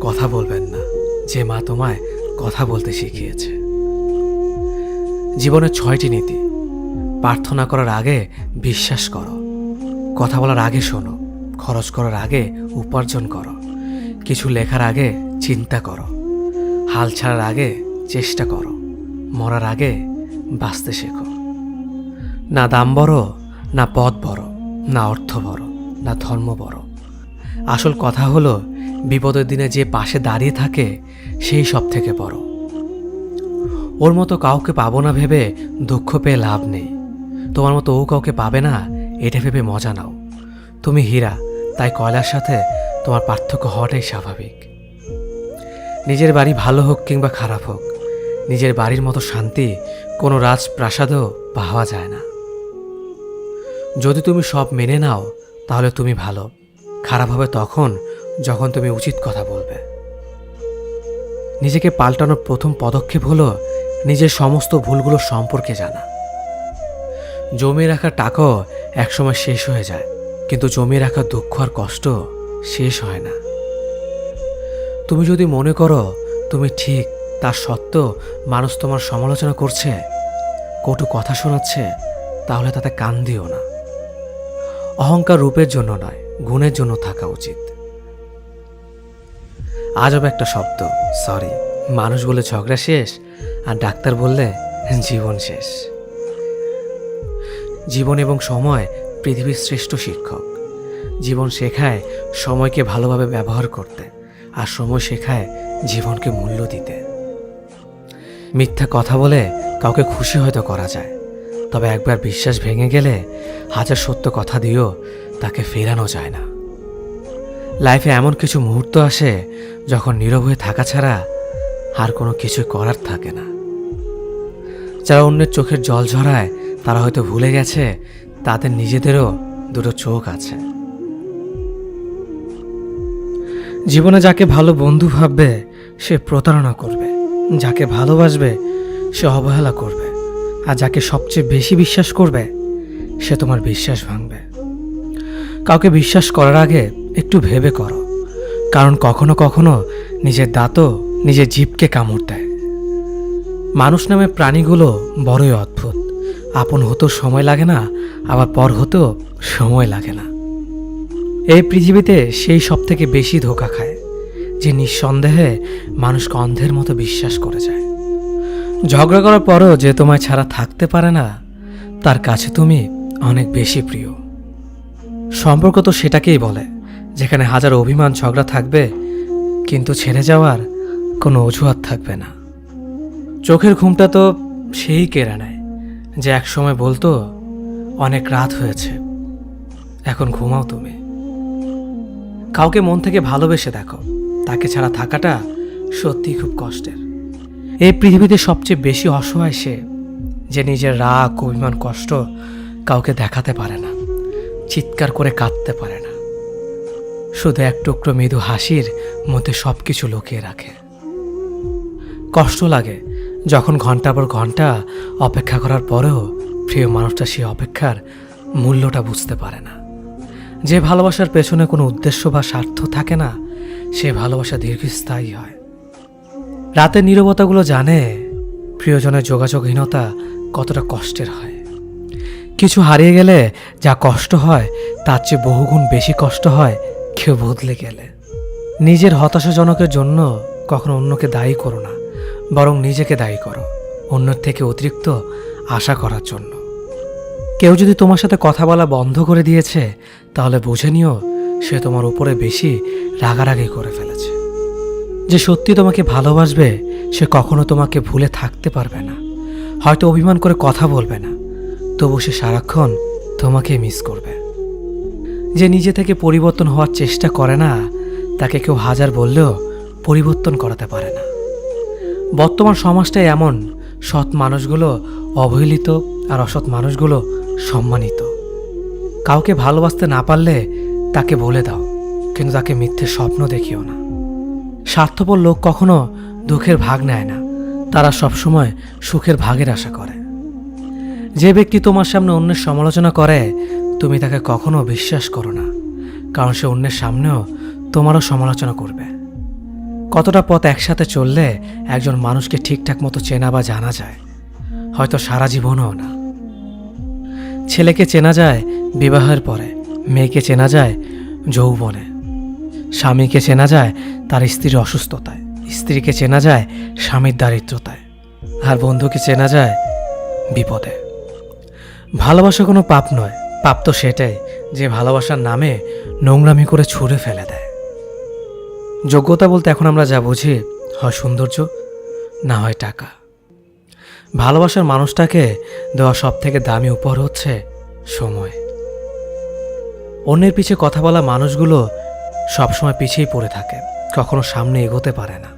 কথা বলবেন না, যে মা তোমায় কথা বলতে শিখিয়েছে। জীবনের 6টি নীতি। প্রার্থনা করার আগে বিশ্বাস করো, কথা বলার আগে শোনো, খরচ করার আগে উপার্জন করো, কিছু লেখার আগে চিন্তা করো, হাল ছাড়ার আগে চেষ্টা করো, মরার আগে বাঁচতে শেখো। না দাম বড়, না পদ বড়, না অর্থ বড়, না ধর্ম বড়। আসল কথা হলো বিপদের দিনে যে পাশে দাঁড়িয়ে থাকে সেই সব থেকে বড়। ওর মতো কাউকে পাবো না ভেবে দুঃখ পেয়ে লাভ নেই। তোমার মতো ও কাউকে পাবে না এটা ভেবে মজা নাও। তুমি হীরা, তাই কয়লার সাথে তোমার পার্থক্য হওয়াটাই স্বাভাবিক। নিজের বাড়ি ভালো হোক কিংবা খারাপ হোক, নিজের বাড়ির মতো শান্তি কোনো রাজপ্রাসাদেও পাওয়া যায় না। যদি তুমি সব মেনে নাও তাহলে তুমি ভালো। খারাপ হবে তখন যখন তুমি উচিত কথা বলবে। নিজেকে পাল্টানোর প্রথম পদক্ষেপ হলো নিজের সমস্ত ভুলগুলো সম্পর্কে জানা। জমিয়ে রাখা টাকাও একসময় শেষ হয়ে যায়, কিন্তু জমিয়ে রাখা দুঃখ আর কষ্ট শেষ হয় না। তুমি যদি মনে করো তুমি ঠিক, তার সত্ত্বেও মানুষ তোমার সমালোচনা করছে, কটু কথা শোনাচ্ছে, তাহলে তাতে কান দিও না। অহংকার রূপের জন্য নয়, গুণের জন্য থাকা উচিত। আজব একটা শব্দ সরি। মানুষ বলে ঝগড়া শেষ, আর ডাক্তার বললে জীবন শেষ। জীবন এবং সময় পৃথিবীর শ্রেষ্ঠ শিক্ষক। জীবন শেখায় সময়কে ভালোভাবে ব্যবহার করতে, আর সময় শেখায় জীবনকে মূল্য দিতে। মিথ্যা কথা বলে কাউকে খুশি হয়তো করা যায়, তবে একবার বিশ্বাস ভেঙে গেলে হাজার সত্য কথা দিয়েও তাকে ফেরানো যায় না। লাইফে এমন কিছু মুহূর্ত আসে যখন নীরব হয়ে থাকা ছাড়া আর কোনো কিছু করার থাকে না। যারা অন্যের চোখের জল ঝরায় তারা হয়তো ভুলে গেছে তাদের নিজেদেরও দুটো চোখ আছে। জীবনে যাকে ভালো বন্ধু ভাববে সে প্রতারণা করবে, যাকে ভালোবাসবে সে অবহেলা করবে, আর যাকে সবচেয়ে বেশি বিশ্বাস করবে সে তোমার বিশ্বাস ভাঙবে। কাউকে বিশ্বাস করার আগে একটু ভেবে করো, কারণ কখনো কখনো নিজের দাঁতও নিজের জিভকে কামড় দেয়। মানুষ নামে প্রাণীগুলো বড়ই অদ্ভুত। আপন হতেও সময় লাগে না, আবার পর হতেও সময় লাগে না। এই পৃথিবীতে সেই সব থেকে বেশি ধোঁকা খায় যে নিঃসন্দেহে মানুষকে অন্ধের মতো বিশ্বাস করে যায়। ঝগড়া করার পরও যে তোমায় ছাড়া থাকতে পারে না, তার কাছে তুমি অনেক বেশি প্রিয়। সম্পর্ক তো সেটাকেই বলে যেখানে হাজার অভিমান ঝগড়া থাকবে, কিন্তু ছেড়ে যাওয়ার কোনো অজুহাত থাকবে না। চোখের ঘুমটা তো সেই কেড়ে নেয় যে একসময় বলতো অনেক রাত হয়েছে, এখন ঘুমাও তুমি। কাউকে মন থেকে ভালোবেসে দেখো, তাকে ছাড়া থাকাটা সত্যিই খুব কষ্টের। এই পৃথিবীতে সবচেয়ে বেশি অসহায় সে, যে নিজের রাগ, অভিমান, কষ্ট কাউকে দেখাতে পারে না, চিৎকার করে কাঁদতে পারে না, শুধু এক টুকরো মৃদু হাসির মধ্যে সব কিছু লুকিয়ে রাখে। কষ্ট লাগে যখন ঘন্টার পর ঘন্টা অপেক্ষা করার পরেও প্রিয় মানুষটা সেই অপেক্ষার মূল্যটা বুঝতে পারে না। যে ভালোবাসার পেছনে কোনো উদ্দেশ্য বা স্বার্থ থাকে না, সে ভালোবাসা দীর্ঘস্থায়ী হয়। রাতের নীরবতাগুলো জানে প্রিয়জনের যোগাযোগহীনতা কতটা কষ্টের হয়। কিছু হারিয়ে গেলে যা কষ্ট হয় তার চেয়ে বহুগুণ বেশি কষ্ট হয় কেউ বদলে গেলে। নিজের হতাশাজনকের জন্য কখনো অন্যকে দায়ী করো না, বরং নিজেকে দায়ী করো অন্যের থেকে অতিরিক্ত আশা করার জন্য। কেউ যদি তোমার সাথে কথা বলা বন্ধ করে দিয়েছে, তাহলে বুঝে নিও সে তোমার উপরে বেশি রাগারাগি করে ফেলেছে। যে সত্যি তোমাকে ভালোবাসবে সে কখনো তোমাকে ভুলে থাকতে পারবে না। হয়তো অভিমান করে কথা বলবে না, তবু সে সারাক্ষণ তোমাকে মিস করবে। যে নিজে থেকে পরিবর্তন হওয়ার চেষ্টা করে না, তাকে কেউ হাজার বললেও পরিবর্তন করাতে পারে না। বর্তমান সমাজটাই এমন, সৎ মানুষগুলো অবহেলিত আর অসৎ মানুষগুলো সম্মানিত। কাউকে ভালোবাসতে না পারলে তাকে বলে দাও, কিন্তু তাকে মিথ্যে স্বপ্ন দেখিও না। স্বার্থপর লোক কখনো দুঃখের ভাগ নেয় না, তারা সবসময় সুখের ভাগের আশা করে। যে ব্যক্তি তোমার সামনে অন্যের সমালোচনা করে, তুমি তাকে কখনো বিশ্বাস করো না, কারণ সে অন্যের সামনেও তোমারও সমালোচনা করবে। কতটা পথ একসাথে চললে একজন মানুষকে ঠিকঠাক মতো চেনা বা জানা যায়, হয়তো সারা জীবনও না। ছেলেকে চেনা যায় বিবাহের পরে, মেয়েকে চেনা যায় যৌবনে, স্বামীকে চেনা যায় তার স্ত্রীর অসুস্থতায়, স্ত্রীকে চেনা যায় স্বামীর দারিদ্রতায়, আর বন্ধুকে চেনা যায় বিপদে। ভালোবাসা কোনো পাপ নয়, পাপ তো সেটাই যে ভালোবাসার নামে নোংরামি করে ছুঁড়ে ফেলে দেয়। যোগ্যতা বলতে এখন আমরা যা বুঝি, হয় সৌন্দর্য, না হয় টাকা। ভালোবাসার মানুষটাকে দেওয়া সব থেকে দামি উপহার হচ্ছে সময়। অন্যের পিছে কথা বলা মানুষগুলো সবসময় পিছিয়ে পড়ে থাকে, কখনো সামনে এগোতে পারে না।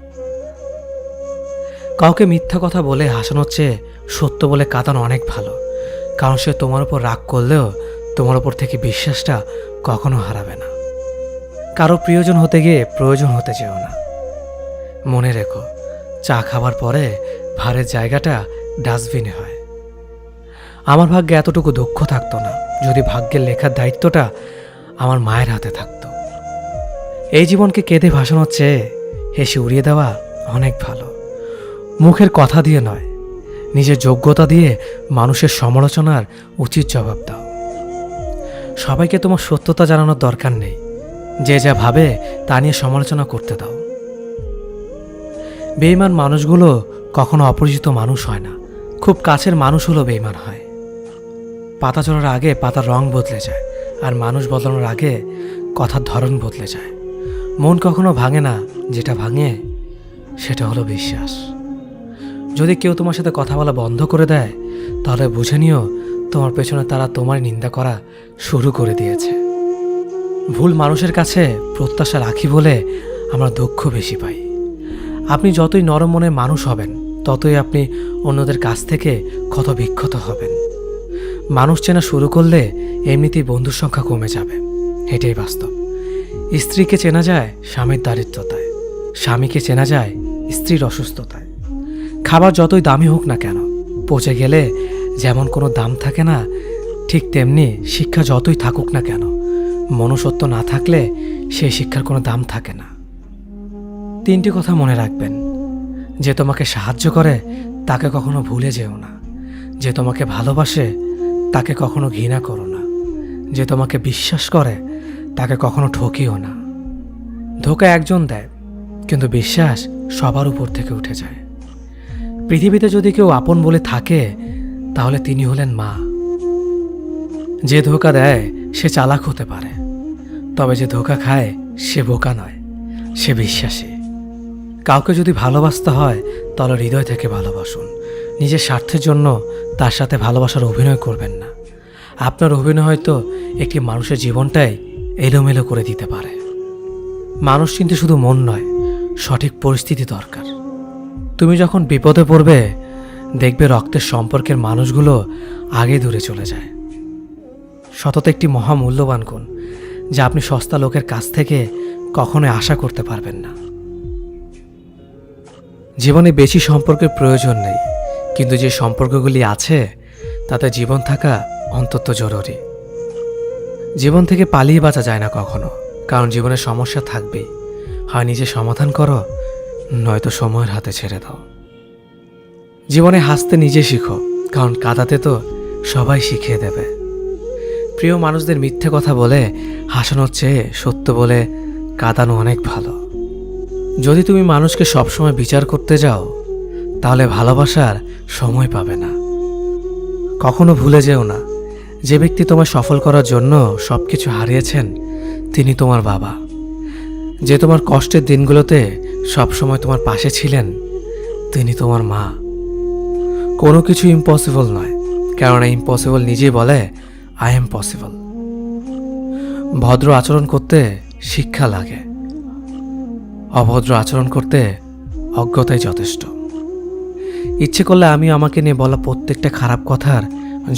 কাউকে মিথ্যা কথা বলে হাসানোর চেয়ে সত্য বলে কাঁদানো অনেক ভালো, কারণ সে তোমার উপর রাগ করলেও তোমার উপর থেকে বিশ্বাসটা কখনো হারাবে না। কারো প্রিয়জন হতে গিয়ে প্রয়োজন হতে যেও না। মনে রেখো, চা খাবার পরে ভারের জায়গাটা ডাস্টবিনে হয়। আমার ভাগ্যে এতটুকু দুঃখ থাকতো না যদি ভাগ্যের লেখার দায়িত্বটা আমার মায়ের হাতে থাকতো। এই জীবনকে কেঁদে ভাসানোর চেয়ে হেসে উড়িয়ে দেওয়া অনেক ভালো। মুখের কথা দিয়ে নয়, নিজের যোগ্যতা দিয়ে মানুষের সমালোচনার উচিত জবাব দাও। সবাইকে তোমার সত্যতা জানানোর দরকার নেই, যে যা ভাবে তা নিয়ে সমালোচনা করতে দাও। বেঈমান মানুষগুলো কখনো অপরিচিত মানুষ হয় না, খুব কাছের মানুষ হলো বেঈমান হয়। পাতা ঝরার আগে পাতার রং বদলে যায়, আর মানুষ বদলানোর আগে কথার ধরন বদলে যায়। মন কখনো ভাঙে না, যেটা ভাঙে সেটা হলো বিশ্বাস। যদি কেউ তোমার সাথে কথা বলা বন্ধ করে দেয়, তাহলে বুঝে নিও তোমার পেছনে তারা তোমার নিন্দা করা শুরু করে দিয়েছে। ভুল মানুষের কাছে প্রত্যাশা রাখি বলে আমরা দুঃখ বেশি পাই। আপনি যতই নরম মনের মানুষ হবেন, ততই আপনি অন্যদের কাছ থেকে ক্ষত বিক্ষত হবেন। মানুষ চেনা শুরু করলে এমনিতেই বন্ধুর সংখ্যা কমে যাবে, এটাই বাস্তব। স্ত্রীকে চেনা যায় স্বামীর দারিদ্রতায়, স্বামীকে চেনা যায় স্ত্রীর অসুস্থতায়। খাবার যতই দামি হোক না কেন, পচে গেলে যেমন কোনো দাম থাকে না, ঠিক তেমনি শিক্ষা যতই থাকুক না কেন, মনুষ্যত্ব না থাকলে সেই শিক্ষার কোনো দাম থাকে না। 3টি কথা মনে রাখবেন: যে তোমাকে সাহায্য করে তাকে কখনো ভুলে যেও না, যে তোমাকে ভালোবাসে তাকে কখনো ঘৃণা করো না, যে তোমাকে বিশ্বাস করে তাকে কখনো ঠকিও না। ধোঁকা একজন দেয়, কিন্তু বিশ্বাস সবার উপর থেকে উঠে যায়। পৃথিবীতে যদি কেউ আপন বলে থাকে, তাহলে তিনি হলেন মা। যে ধোঁকা দেয় সে চালাক হতে পারে, তবে যে ধোঁকা খায় সে বোকা নয়, সে বিশ্বাসী। কাউকে যদি ভালোবাসতে হয় তাহলে হৃদয় থেকে ভালোবাসুন। নিজের স্বার্থের জন্য তার সাথে ভালোবাসার অভিনয় করবেন না। আপনার অভিনয় হয়তো একটি মানুষের জীবনটাই এলোমেলো করে দিতে পারে। মানুষ চিনতে শুধু মন নয়, সঠিক পরিস্থিতি দরকার। তুমি যখন বিপদে পড়বে, দেখবে রক্তের সম্পর্কের মানুষগুলো আগে দূরে চলে যায়। সততা একটি মহামূল্যবান গুণ, যা আপনি সস্তা লোকের কাছ থেকে কখনোই আশা করতে পারবেন না। জীবনে বেশি সম্পর্কের প্রয়োজন নেই, কিন্তু যে সম্পর্কগুলি আছে তাতে জীবন থাকা অন্তত জরুরি। জীবন থেকে পালিয়ে বাঁচা যায় না কখনো, কারণ জীবনের সমস্যা থাকবেই। হয় নিজে সমাধান করো, নয়তো সময়ের হাতে ছেড়ে দাও। জীবনে হাসতে নিজে শিখো, কারণ কাঁদাতে তো সবাই শিখিয়ে দেবে। প্রিয় মানুষদের মিথ্যে কথা বলে হাসানোর চেয়ে সত্য বলে কাঁদানো অনেক ভালো। যদি তুমি মানুষকে সবসময় বিচার করতে যাও, তাহলে ভালোবাসার সময় পাবে না। কখনো ভুলে যেও না, যে ব্যক্তি তোমায় সফল করার জন্য সবকিছু হারিয়েছেন, তিনি তোমার বাবা। যে তোমার কষ্টের দিনগুলোতে সবসময় তোমার পাশে ছিলেন, তিনি তোমার মা। কোনো কিছু ইম্পসিবল নয়, কেননা ইম্পসিবল নিজেই বলে আই এম পসিবল। ভদ্র আচরণ করতে শিক্ষা লাগে, অভদ্র আচরণ করতে অজ্ঞতাই যথেষ্ট। ইচ্ছে করলে আমি আমাকে নিয়ে বলা প্রত্যেকটা খারাপ কথার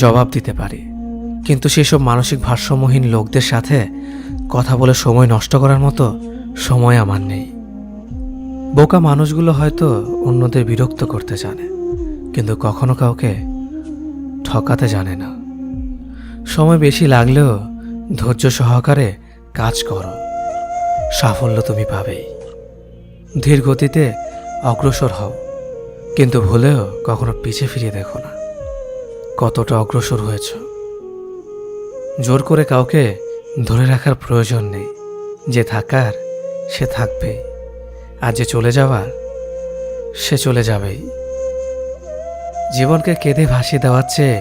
জবাব দিতে পারি, কিন্তু সেসব মানসিক ভারসাম্যহীন লোকদের সাথে কথা বলে সময় নষ্ট করার মতো সময় আমার নেই। বোকা মানুষগুলো হয়তো অন্যদের বিরক্ত করতে জানে, কিন্তু কখনো কাউকে ঠকাতে জানে না। সময় বেশি লাগলেও ধৈর্য সহকারে কাজ করো, সাফল্য তুমি পাবেই। ধীর গতিতে অগ্রসর হও, কিন্তু ভুলেও কখনো পিছে ফিরিয়ে দেখো না কতটা অগ্রসর হয়েছ। জোর করে কাউকে ধরে রাখার প্রয়োজন নেই। যে থাকার সে থাকবেই, আর যে চলে যাওয়ার সে চলে যাবেই। জীবনকে কেঁদে ভাসিয়ে দেওয়ার চেয়ে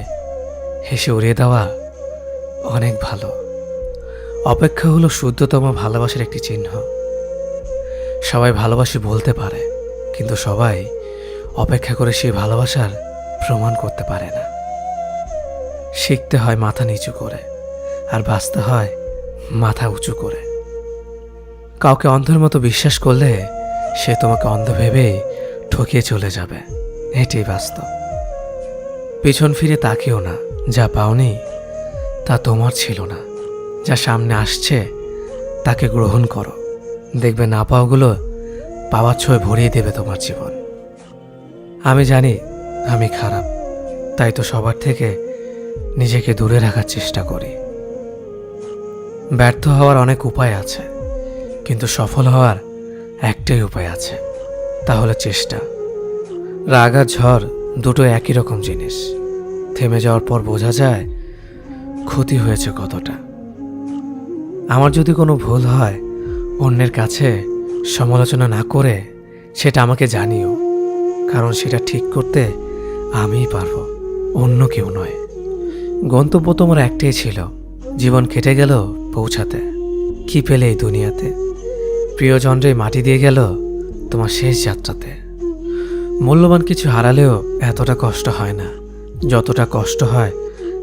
হেসে উড়িয়ে দেওয়া অনেক ভালো। অপেক্ষা হলো শুদ্ধতম ভালোবাসার একটি চিহ্ন। সবাই ভালোবাসি বলতে পারে, কিন্তু সবাই অপেক্ষা করে সেই ভালোবাসার প্রমাণ করতে পারে না। শিখতে হয় মাথা নিচু করে, আর বাঁচতে হয় মাথা উঁচু করে। কাউকে অন্ধের মতো বিশ্বাস করলে সে তোমাকে অন্ধ ভেবেই ঠকিয়ে চলে যাবে, এটাই বাস্তব। পিছন ফিরে তাকিও না, যা পাওনি তা তোমার ছিল না। যা সামনে আসছে তাকে গ্রহণ করো, দেখবে না পাওয়াগুলো পাওয়ার ছোঁয় ভরিয়ে দেবে তোমার জীবন। আমি জানি আমি খারাপ, তাই তো সবার থেকে নিজেকে দূরে রাখার চেষ্টা করি। ব্যর্থ হওয়ার অনেক উপায় আছে, কিন্তু সফল হওয়ার একটাই উপায় আছে, তা হলো চেষ্টা। রাগ আর ঝড় দুটো একই রকম জিনিস। থেমে যাওয়ার পর বোঝা যায় ক্ষতি হয়েছে কতটা। আমার যদি কোনো ভুল হয়, অন্যের কাছে সমালোচনা না করে সেটা আমাকে জানিও, কারণ সেটা ঠিক করতে আমিই পারবো, অন্য কেউ নয়। গন্তব্য তোমার একটাই ছিল, জীবন কেটে গেল পৌঁছাতে। কি পেলে এই দুনিয়াতে? প্রিয়জনরে মাটি দিয়ে গেল তোমার শেষ যাত্রাতে। মূল্যবান কিছু হারালেও এতটা কষ্ট হয় না, যতটা কষ্ট হয়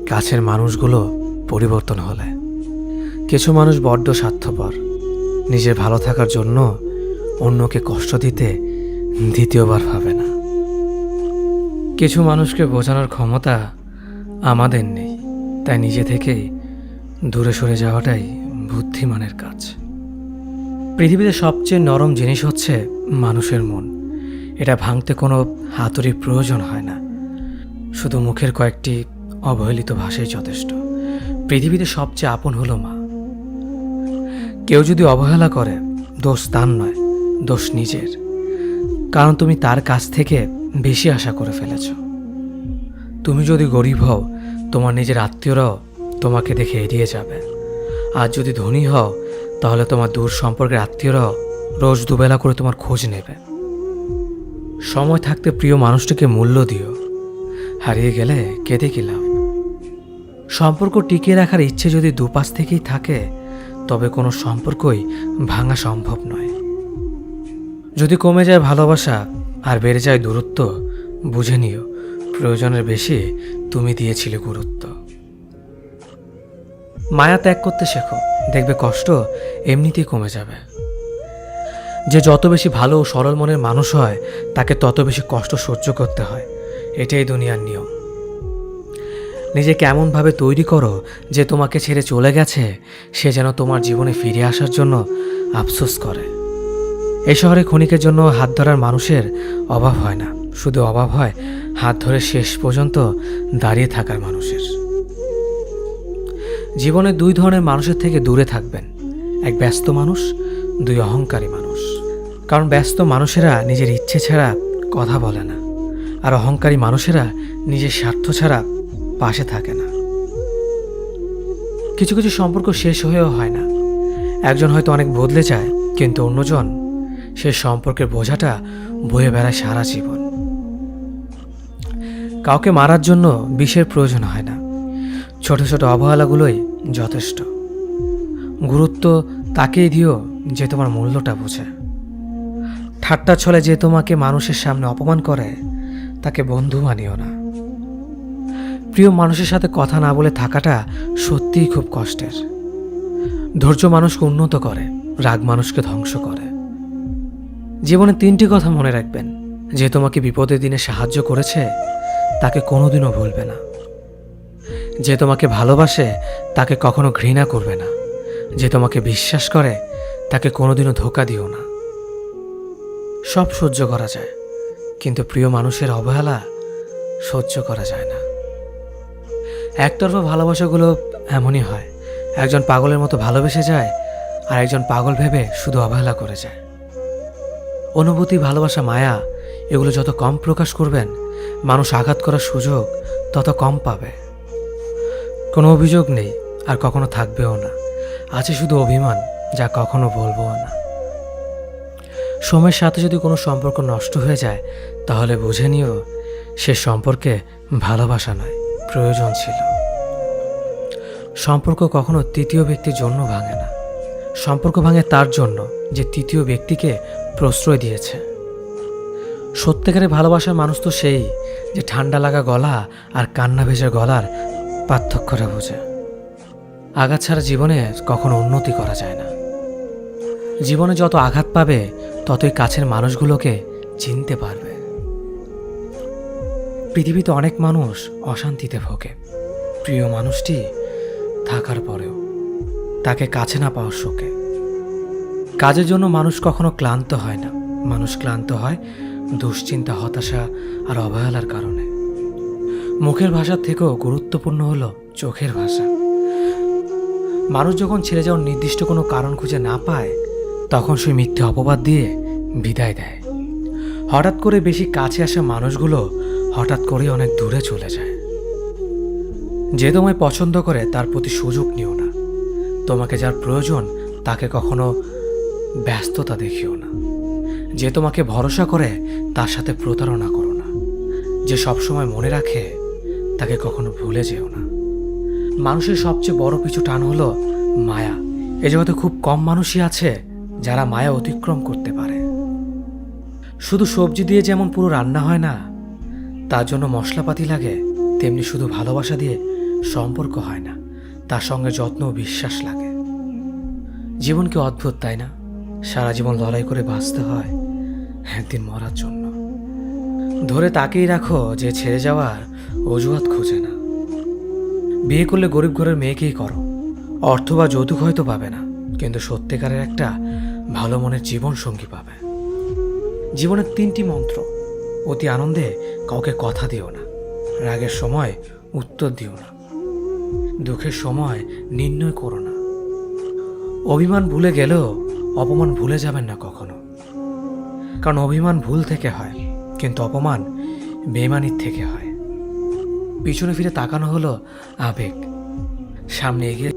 কাছের মানুষগুলো পরিবর্তন হলে। কিছু মানুষ বড্ড স্বার্থপর, নিজের ভালো থাকার জন্য অন্যকে কষ্ট দিতে দ্বিতীয়বার ভাবে না। কিছু মানুষকে বোঝানোর ক্ষমতা আমাদের নেই, তাই নিজে থেকেই দূরে সরে যাওয়াটাই বুদ্ধিমানের কাজ। পৃথিবীতে সবচেয়ে নরম জিনিস হচ্ছে মানুষের মন। এটা ভাঙতে কোনো হাতুড়ির প্রয়োজন হয় না, শুধু মুখের কয়েকটি অবহেলিত ভাষাই যথেষ্ট। পৃথিবীতে সবচেয়ে আপন হলো মা। কেউ যদি অবহেলা করে, দোষ তার নয়, দোষ নিজের, কারণ তুমি তার কাছ থেকে বেশি আশা করে ফেলেছ। তুমি যদি গরিব হও, তোমার নিজের আত্মীয়রাও তোমাকে দেখে এড়িয়ে যাবে। আর যদি ধনী হও, তাহলে তোমার দূর সম্পর্কের আত্মীয়রাও রোজ দুবেলা করে তোমার খোঁজ নেবে। সময় থাকতে প্রিয় মানুষটিকে মূল্য দিও, হারিয়ে গেলে কেঁদে কি লাভ? সম্পর্ক টিকিয়ে রাখার ইচ্ছে যদি দুপাশ থেকেই থাকে, তবে কোনো সম্পর্কই ভাঙা সম্ভব নয়। যদি কমে যায় ভালোবাসা আর বেড়ে যায় দূরত্ব, বুঝে নিও প্রয়োজনের বেশি তুমি দিয়েছিলে গুরুত্ব। মায়া ত্যাগ করতে শেখো, দেখবে কষ্ট এমনিতেই কমে যাবে। যে যত বেশি ভালো ও সরল মনের মানুষ হয় তাকে তত বেশি কষ্ট সহ্য করতে হয়, এটাই দুনিয়ার নিয়ম। নিজেকে এমনভাবে তৈরি করো যে তোমাকে ছেড়ে চলে গেছে সে যেন তোমার জীবনে ফিরে আসার জন্য আফসোস করে। এই শহরে ক্ষণিকের জন্য হাত ধরার মানুষের অভাব হয় না, শুধু অভাব হয় হাত ধরে শেষ পর্যন্ত দাঁড়িয়ে থাকার মানুষের। জীবনে দুই ধরনের মানুষের থেকে দূরে থাকবেন, এক ব্যস্ত মানুষ, দুই অহংকারী মানুষ। কারণ ব্যস্ত মানুষেরা নিজের ইচ্ছে ছাড়া কথা বলে না, আর অহংকারী মানুষেরা নিজের স্বার্থ ছাড়া পাশে থাকে না। কিছু কিছু সম্পর্ক শেষ হয়েও হয় না। একজন হয়তো অনেক বদলে যায়, কিন্তু অন্যজন সে সম্পর্কের বোঝাটা বয়ে বেড়ায় সারা জীবন। কাউকে মারার জন্য বিষের প্রয়োজন হয় না, ছোট ছোট অবহেলাগুলোই যথেষ্ট। গুরুত্ব তাকেই দিও যে তোমার মূল্যটা বোঝে। ঠাট্টা ছলে যে তোমাকে মানুষের সামনে অপমান করে তাকে বন্ধু মানিও না। প্রিয় মানুষের সাথে কথা না বলে থাকাটা সত্যিই খুব কষ্টের। ধৈর্য মানুষকে উন্নত করে, রাগ মানুষকে ধ্বংস করে। জীবনে 3টি কথা মনে রাখবেন, যে তোমাকে বিপদের দিনে সাহায্য করেছে তাকে কোনোদিনও ভুলবে না। যে তোমাকে ভালোবাসে তাকে কখনো ঘৃণা করবে না। যে তোমাকে বিশ্বাস করে তাকে কোনোদিনও ধোঁকা দিও না। সব সহ্য করা যায়, কিন্তু প্রিয় মানুষের অবহেলা সহ্য করা যায় না। একতরফা ভালোবাসাগুলো এমনই হয়, একজন পাগলের মতো ভালোবেসে যায় আর একজন পাগল ভেবে শুধু অবহেলা করে যায়। অনুভূতি, ভালোবাসা, মায়া এগুলো যত কম প্রকাশ করবেন, মানুষ আঘাত করার সুযোগ তত কম পাবে। কোনো অভিযোগ নেই আর কখনো থাকবেও না, আছে শুধু অভিমান, যা কখনো বলবো না। সময়ের সাথে যদি কোনো সম্পর্ক নষ্ট হয়ে যায় তাহলে বুঝে নিও সে সম্পর্কে ভালোবাসা নয়, প্রয়োজন ছিল। সম্পর্ক কখনো তৃতীয় ব্যক্তির জন্য ভাঙে না, সম্পর্ক ভাঙে তার জন্য যে তৃতীয় ব্যক্তিকে প্রশ্রয় দিয়েছে। সত্যিকারের ভালোবাসার মানুষ তো সেই যে ঠান্ডা লাগা গলা আর কান্না ভেজা গলার পার্থক্যটা বোঝে। আঘাত ছাড়া জীবনে কখনো উন্নতি করা যায় না। জীবনে যত আঘাত পাবে ততই কাছের মানুষগুলোকে চিনতে পারবে। পৃথিবীতে অনেক মানুষ অশান্তিতে ভোগে, প্রিয় মানুষটি থাকার পরেও তাকে কাছে না পাওয়ার শোকে। কাজের জন্য মানুষ কখনো ক্লান্ত হয় না, মানুষ ক্লান্ত হয় দুশ্চিন্তা, হতাশা আর অবহেলার কারণে। মুখের ভাষার থেকেও গুরুত্বপূর্ণ হলো চোখের ভাষা। মানুষ যখন ছেড়ে যাওয়ার নির্দিষ্ট কোনো কারণ খুঁজে না পায় তখন সে মিথ্যে অপবাদ দিয়ে বিদায় দেয়। হঠাৎ করে বেশি কাছে আসা মানুষগুলো হঠাৎ করে অনেক দূরে চলে যায়। যে তোমায় পছন্দ করে তার প্রতি সুযোগ নিও না। তোমাকে যার প্রয়োজন তাকে কখনো ব্যস্ততা দেখিও না। যে তোমাকে ভরসা করে তার সাথে প্রতারণা করো না। যে সবসময় মনে রাখে তাকে কখনো ভুলে যেও না। মানুষের সবচেয়ে বড় পিছু টান হলো মায়া। এ জগতে খুব কম মানুষই আছে যারা মায়া অতিক্রম করতে পারে। শুধু সবজি দিয়ে যেমন পুরো রান্না হয় না, তার জন্য মশলাপাতি লাগে, তেমনি শুধু ভালোবাসা দিয়ে সম্পর্ক হয় না, তার সঙ্গে যত্ন ও বিশ্বাস লাগে। জীবন কি অদ্ভুত, তাই না? সারা জীবন লড়াই করে বাঁচতে হয় একদিন মরার জন্য। ধরে তাকেই রাখো যে ছেড়ে যাওয়ার অজুহাত খোঁজে না। বিয়ে করলে গরিব ঘরের মেয়েকেই করো। অর্থ বা যৌতুক হয়তো পাবে না, কিন্তু সত্যিকারের একটা ভালো মনের জীবন সঙ্গী পাবে। জীবনের 3টি মন্ত্র: অতি আনন্দে কাউকে কথা দিও না, রাগের সময় উত্তর দিও না, দুঃখের সময় নির্ণয় করো না। অভিমান ভুলে গেলেও অপমান ভুলে যাবেন না কখনো, কারণ অভিমান ভুল থেকে হয়, কিন্তু অপমান বেইমানির থেকে হয়। পিছনে ফিরে তাকানো হলো আবেগ, সামনে এগিয়ে